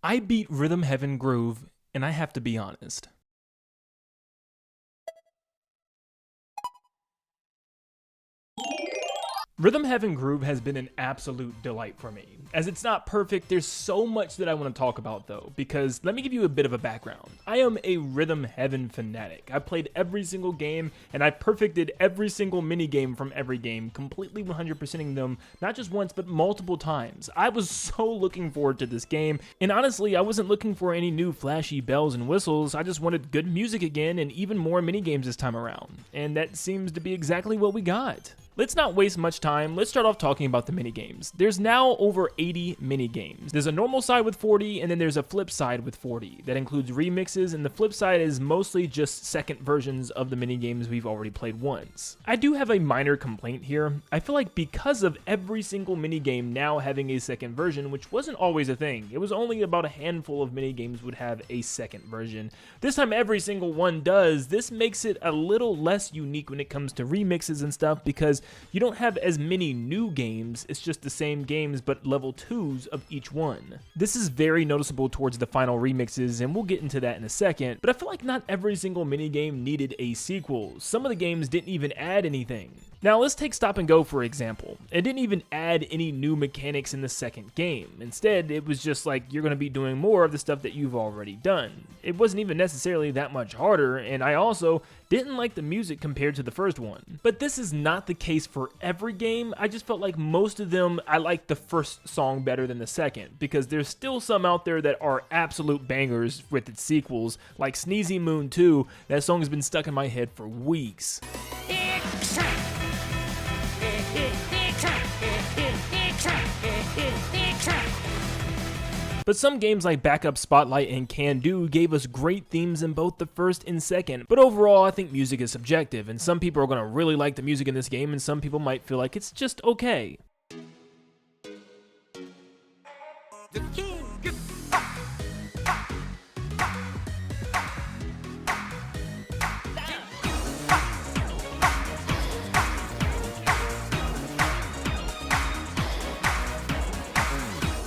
I beat Rhythm Heaven Groove, and I have to be honest. Rhythm Heaven Groove has been an absolute delight for me. As it's not perfect, there's so much that I want to talk about though, because let me give you a bit of a background. I am a Rhythm Heaven fanatic. I played every single game, and I perfected every single mini game from every game, completely 100%ing them, not just once, but multiple times. I was so looking forward to this game, and honestly, I wasn't looking for any new flashy bells and whistles. I just wanted good music again, and even more mini games this time around. And that seems to be exactly what we got. Let's not waste much time. Let's start off talking about the minigames. There's now over 80 minigames. There's a normal side with 40, and then there's a flip side with 40. That includes remixes, and the flip side is mostly just second versions of the minigames we've already played once. I do have a minor complaint here. I feel like because of every single minigame now having a second version, which wasn't always a thing, it was only about a handful of minigames would have a second version. This time every single one does. This makes it a little less unique when it comes to remixes and stuff, because you don't have as many new games, it's just the same games but level 2s of each one. This is very noticeable towards the final remixes, and we'll get into that in a second, but I feel like not every single minigame needed a sequel. Some of the games didn't even add anything. Now let's take Stop and Go for example. It didn't even add any new mechanics in the second game. Instead, it was just like you're going to be doing more of the stuff that you've already done. It wasn't even necessarily that much harder, and I also didn't like the music compared to the first one. But this is not the case for every game. I just felt like most of them, I liked the first song better than the second, because there's still some out there that are absolute bangers with its sequels, like Sneezy Moon 2. That song has been stuck in my head for weeks. But some games like Backup Spotlight and Can Do gave us great themes in both the first and second. But overall, I think music is subjective, and some people are going to really like the music in this game, and some people might feel like it's just okay.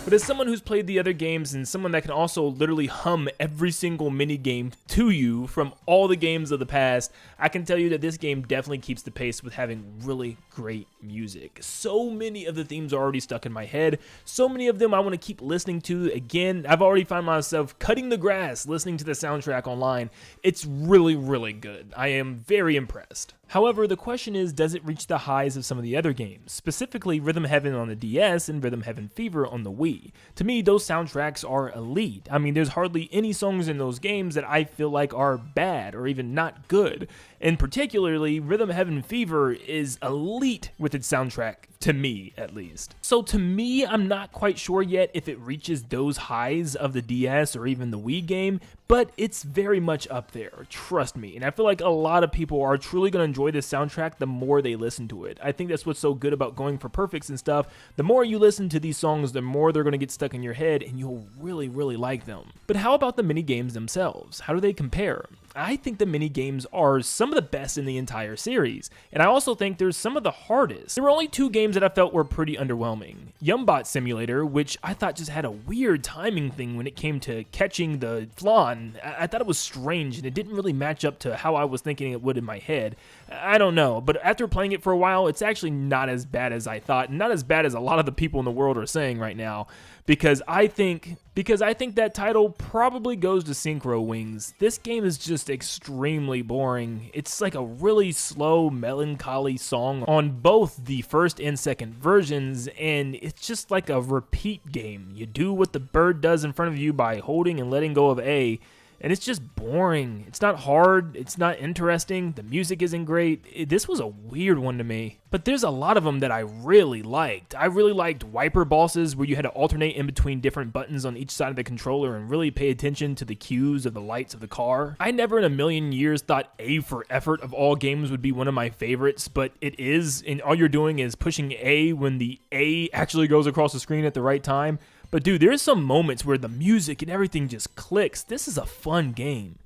But as someone who's played the other games and someone that can also literally hum every single mini game to you from all the games of the past, I can tell you that this game definitely keeps the pace with having really great music. So many of the themes are already stuck in my head. So many of them I want to keep listening to again. I've already found myself cutting the grass listening to the soundtrack online. It's really, really good. I am very impressed. However, the question is, does it reach the highs of some of the other games, specifically Rhythm Heaven on the DS and Rhythm Heaven Fever on the Wii? To me, those soundtracks are elite. I mean, there's hardly any songs in those games that I feel like are bad or even not good. And particularly, Rhythm Heaven Fever is elite with its soundtrack, to me at least. So to me, I'm not quite sure yet if it reaches those highs of the DS or even the Wii game, but it's very much up there, trust me. And I feel like a lot of people are truly going to enjoy this soundtrack the more they listen to it. I think that's what's so good about going for perfects and stuff. The more you listen to these songs, the more they're going to get stuck in your head, and you'll really, really like them. But how about the mini games themselves? How do they compare? I think the mini games are some of the best in the entire series, and I also think there's some of the hardest. There were only two games that I felt were pretty underwhelming. Yumbot Simulator, which I thought just had a weird timing thing when it came to catching the flan. I thought it was strange, and it didn't really match up to how I was thinking it would in my head. I don't know, but after playing it for a while, it's actually not as bad as I thought, and not as bad as a lot of the people in the world are saying right now, because I think that title probably goes to Synchro Wings. This game is just extremely boring. It's like a really slow, melancholy song on both the first and second versions, and it's just like a repeat game. You do what the bird does in front of you by holding and letting go of A, and it's just boring. It's not hard, it's not interesting, the music isn't great. This was a weird one to me. But there's a lot of them that I really liked. I really liked Wiper Bosses, where you had to alternate in between different buttons on each side of the controller and really pay attention to the cues of the lights of the car. I never in a million years thought A for Effort of all games would be one of my favorites, but it is, and all you're doing is pushing A when the A actually goes across the screen at the right time. But dude, there's some moments where the music and everything just clicks. This is a fun game.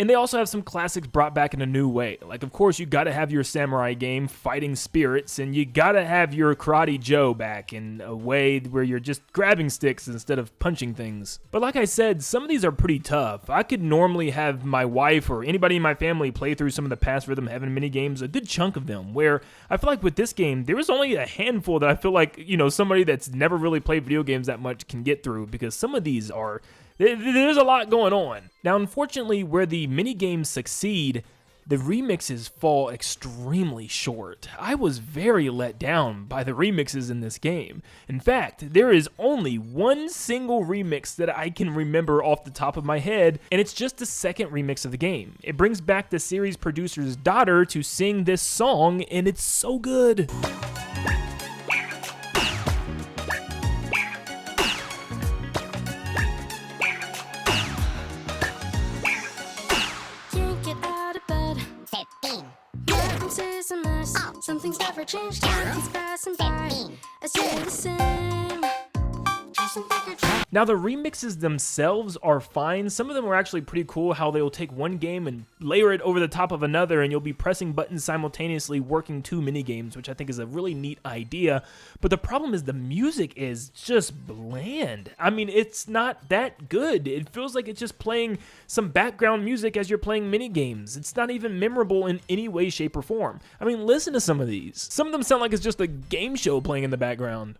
And they also have some classics brought back in a new way. Like, of course, you gotta have your samurai game, Fighting Spirits, and you gotta have your Karate Joe back in a way where you're just grabbing sticks instead of punching things. But like I said, some of these are pretty tough. I could normally have my wife or anybody in my family play through some of the past Rhythm Heaven minigames, a good chunk of them, where I feel like with this game, there was only a handful that I feel like, you know, somebody that's never really played video games that much can get through, because some of these are... there's a lot going on. Now, unfortunately, where the minigames succeed, the remixes fall extremely short. I was very let down by the remixes in this game. In fact, there is only one single remix that I can remember off the top of my head, and it's just the second remix of the game. It brings back the series producer's daughter to sing this song, and it's so good. Something's never changed, time keeps passing by. I stay the same. Now, the remixes themselves are fine. Some of them are actually pretty cool, how they will take one game and layer it over the top of another, and you'll be pressing buttons simultaneously working two minigames, which I think is a really neat idea. But the problem is the music is just bland. I mean, it's not that good. It feels like it's just playing some background music as you're playing minigames. It's not even memorable in any way, shape, or form. I mean, listen to some of these. Some of them sound like it's just a game show playing in the background.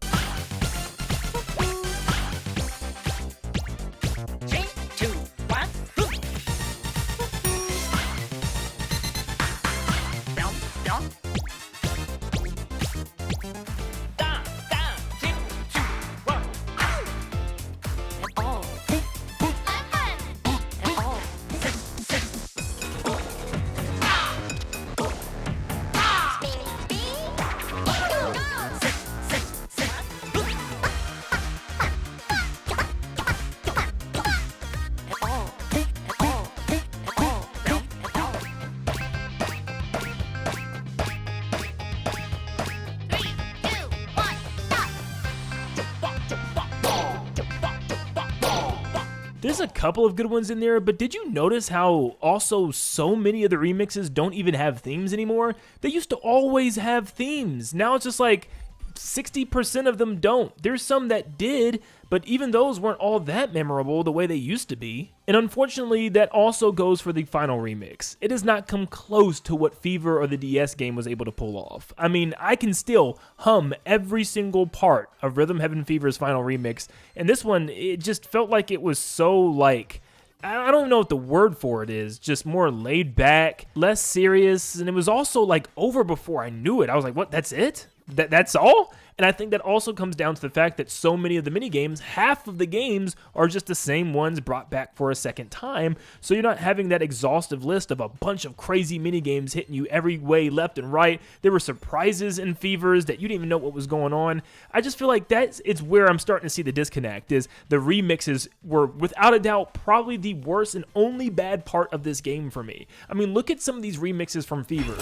There's a couple of good ones in there, but did you notice how also so many of the remixes don't even have themes anymore? They used to always have themes. Now it's just like 60% of them don't. There's some that did, but even those weren't all that memorable the way they used to be. And unfortunately, that also goes for the final remix. It does not come close to what Fever or the DS game was able to pull off. I mean, I can still hum every single part of Rhythm Heaven Fever's final remix, and this one, it just felt like it was so like... I don't know what the word for it is, just more laid back, less serious, and it was also like over before I knew it. I was like, what, that's it? That's all? And I think that also comes down to the fact that so many of the minigames, half of the games are just the same ones brought back for a second time, so you're not having that exhaustive list of a bunch of crazy minigames hitting you every way, left and right. There were surprises in Fevers that you didn't even know what was going on. I just feel like it's where I'm starting to see the disconnect, is the remixes were, without a doubt, probably the worst and only bad part of this game for me. I mean, look at some of these remixes from Fever.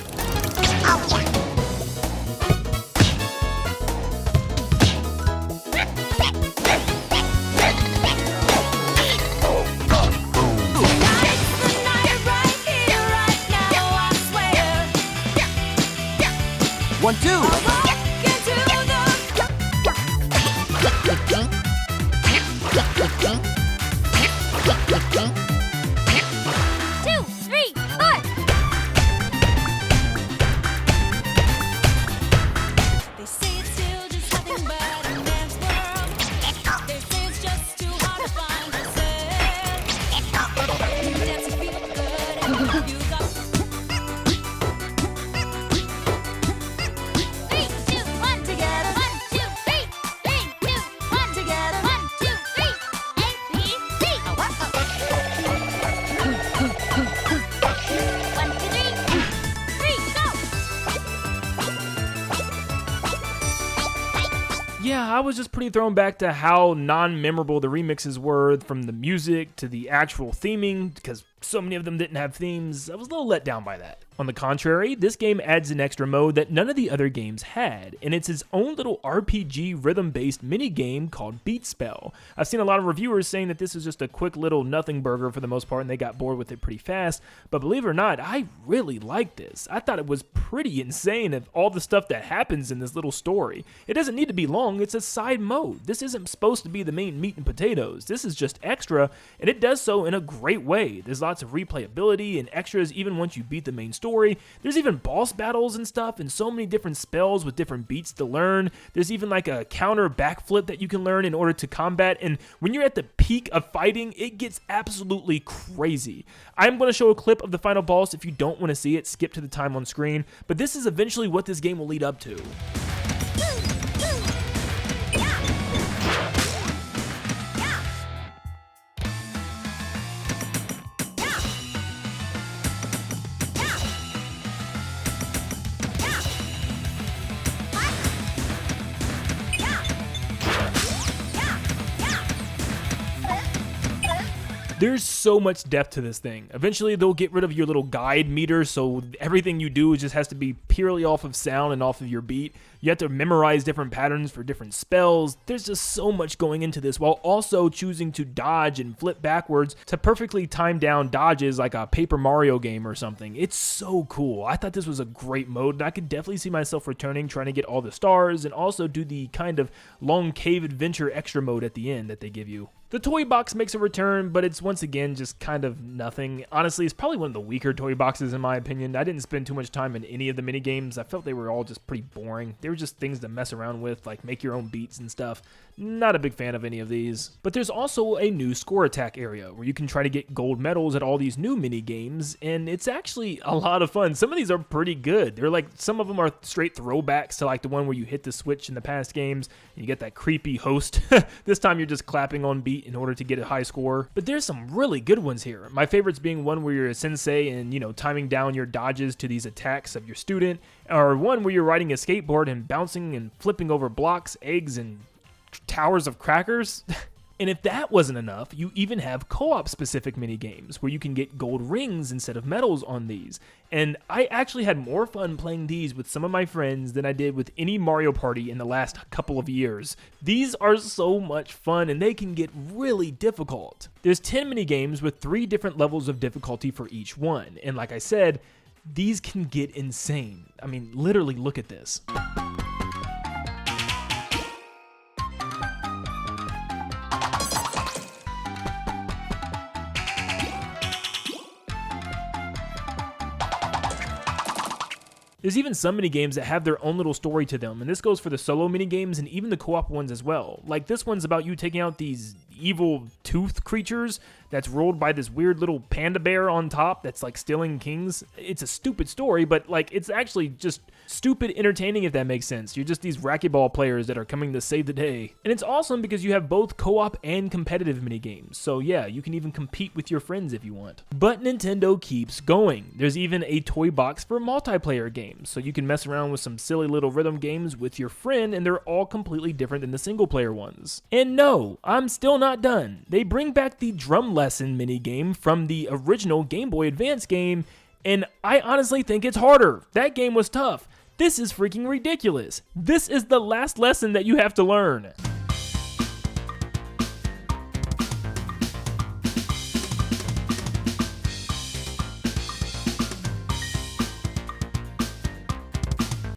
One, two. Yeah, I was just pretty thrown back to how non-memorable the remixes were, from the music to the actual theming, because so many of them didn't have themes, I was a little let down by that. On the contrary, this game adds an extra mode that none of the other games had, and it's its own little RPG rhythm-based mini-game called Beat Spell. I've seen a lot of reviewers saying that this is just a quick little nothing burger for the most part, and they got bored with it pretty fast, but believe it or not, I really like this. I thought it was pretty insane of all the stuff that happens in this little story. It doesn't need to be long, it's a side mode. This isn't supposed to be the main meat and potatoes. This is just extra, and it does so in a great way. There's lots of replayability and extras even once you beat the main story. There's even boss battles and stuff, and so many different spells with different beats to learn. There's even like a counter backflip that you can learn in order to combat, and when you're at the peak of fighting, it gets absolutely crazy. I'm going to show a clip of the final boss. If you don't want to see it, skip to the time on screen, but this is eventually what this game will lead up to. There's so much depth to this thing. Eventually, they'll get rid of your little guide meter, so everything you do just has to be purely off of sound and off of your beat. You have to memorize different patterns for different spells. There's just so much going into this, while also choosing to dodge and flip backwards to perfectly time down dodges like a Paper Mario game or something. It's so cool. I thought this was a great mode, and I could definitely see myself returning, trying to get all the stars, and also do the kind of long cave adventure extra mode at the end that they give you. The toy box makes a return, but it's once again just kind of nothing. Honestly, it's probably one of the weaker toy boxes in my opinion. I didn't spend too much time in any of the mini games. I felt they were all just pretty boring. They were just things to mess around with, like make your own beats and stuff. Not a big fan of any of these. But there's also a new score attack area where you can try to get gold medals at all these new mini games, and it's actually a lot of fun. Some of these are pretty good. They're like, some of them are straight throwbacks to like the one where you hit the switch in the past games and you get that creepy host. This time you're just clapping on beat in order to get a high score. But there's some really good ones here. My favorites being one where you're a sensei and, you know, timing down your dodges to these attacks of your student, or one where you're riding a skateboard and bouncing and flipping over blocks, eggs, and towers of crackers. And if that wasn't enough, you even have co-op specific mini games where you can get gold rings instead of medals on these. And I actually had more fun playing these with some of my friends than I did with any Mario Party in the last couple of years. These are so much fun, and they can get really difficult. There's 10 mini games with 3 different levels of difficulty for each one. And like I said, these can get insane. I mean, literally look at this. There's even some mini games that have their own little story to them, and this goes for the solo mini games and even the co-op ones as well. Like this one's about you taking out these evil tooth creatures that's ruled by this weird little panda bear on top that's like stealing kings. It's a stupid story, but like it's actually just stupid entertaining, if that makes sense. You're just these racquetball players that are coming to save the day. And it's awesome because you have both co-op and competitive mini games. So yeah, you can even compete with your friends if you want. But Nintendo keeps going. There's even a toy box for multiplayer games, so you can mess around with some silly little rhythm games with your friend, and they're all completely different than the single player ones. And no, I'm still not done. They bring back the drum lesson mini game from the original Game Boy Advance game, and I honestly think it's harder. That game was tough. This is freaking ridiculous. This is the last lesson that you have to learn.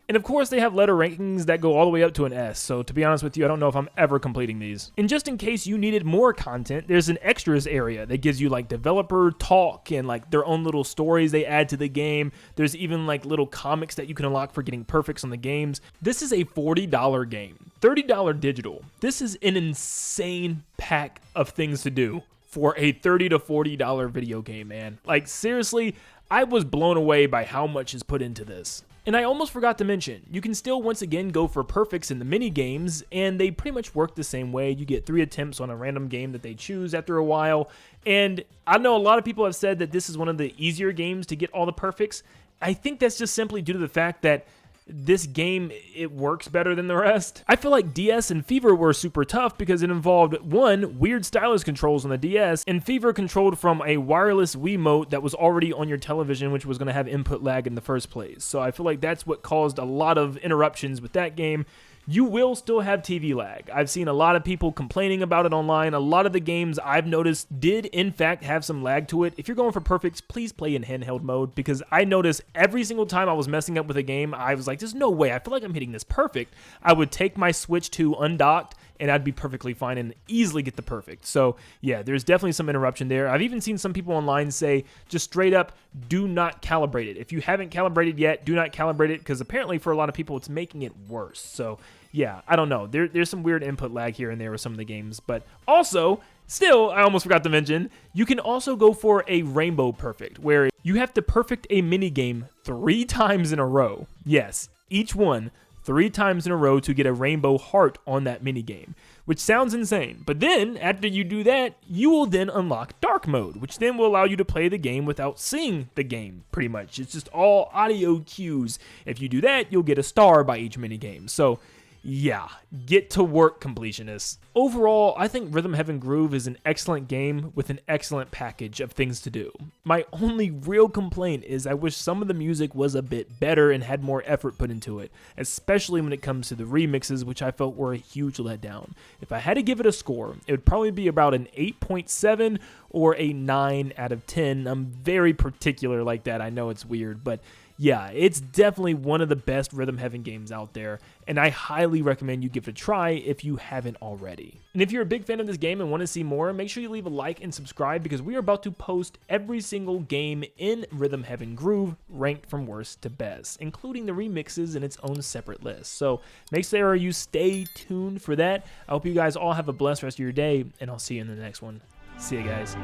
And of course, they have letter rankings that go all the way up to an S, so to be honest with you, I don't know if I'm ever completing these. And just in case you needed more content, there's an extras area that gives you like developer talk and like their own little stories they add to the game. There's even like little comics that you can unlock for getting perfects on the games. This is a $40 game, $30 digital. This is an insane pack of things to do for a $30 to $40 video game, man. Like seriously, I was blown away by how much is put into this. And I almost forgot to mention, you can still once again go for perfects in the mini games, and they pretty much work the same way. You get 3 attempts on a random game that they choose after a while. And I know a lot of people have said that this is one of the easier games to get all the perfects. I think that's just simply due to the fact that this game, it works better than the rest. I feel like DS and Fever were super tough because it involved, one, weird stylus controls on the DS, and Fever controlled from a wireless Wiimote that was already on your television, which was going to have input lag in the first place. So I feel like that's what caused a lot of interruptions with that game. You will still have TV lag. I've seen a lot of people complaining about it online. A lot of the games I've noticed did, in fact, have some lag to it. If you're going for perfects, please play in handheld mode, because I noticed every single time I was messing up with a game, I was like, there's no way. I feel like I'm hitting this perfect. I would take my Switch 2 undocked, and I'd be perfectly fine and easily get the perfect. So yeah, there's definitely some interruption there. I've even seen some people online say, just straight up, do not calibrate it. If you haven't calibrated yet, do not calibrate it, because apparently for a lot of people, it's making it worse. So yeah, I don't know. There's some weird input lag here and there with some of the games. But also, still, I almost forgot to mention, you can also go for a rainbow perfect, where you have to perfect a minigame 3 times in a row. Yes, each one 3 times in a row to get a rainbow heart on that minigame, which sounds insane. But then, after you do that, you will then unlock dark mode, which then will allow you to play the game without seeing the game, pretty much. It's just all audio cues. If you do that, you'll get a star by each minigame. So yeah, get to work, completionists. Overall, I think Rhythm Heaven Groove is an excellent game with an excellent package of things to do. My only real complaint is I wish some of the music was a bit better and had more effort put into it, especially when it comes to the remixes, which I felt were a huge letdown. If I had to give it a score, it would probably be about an 8.7 or a 9 out of 10. I'm very particular like that. I know it's weird, but yeah, it's definitely one of the best Rhythm Heaven games out there, and I highly recommend you give it a try if you haven't already. And if you're a big fan of this game and want to see more, make sure you leave a like and subscribe, because we are about to post every single game in Rhythm Heaven Groove ranked from worst to best, including the remixes in its own separate list. So make sure you stay tuned for that. I hope you guys all have a blessed rest of your day, and I'll see you in the next one. See you guys.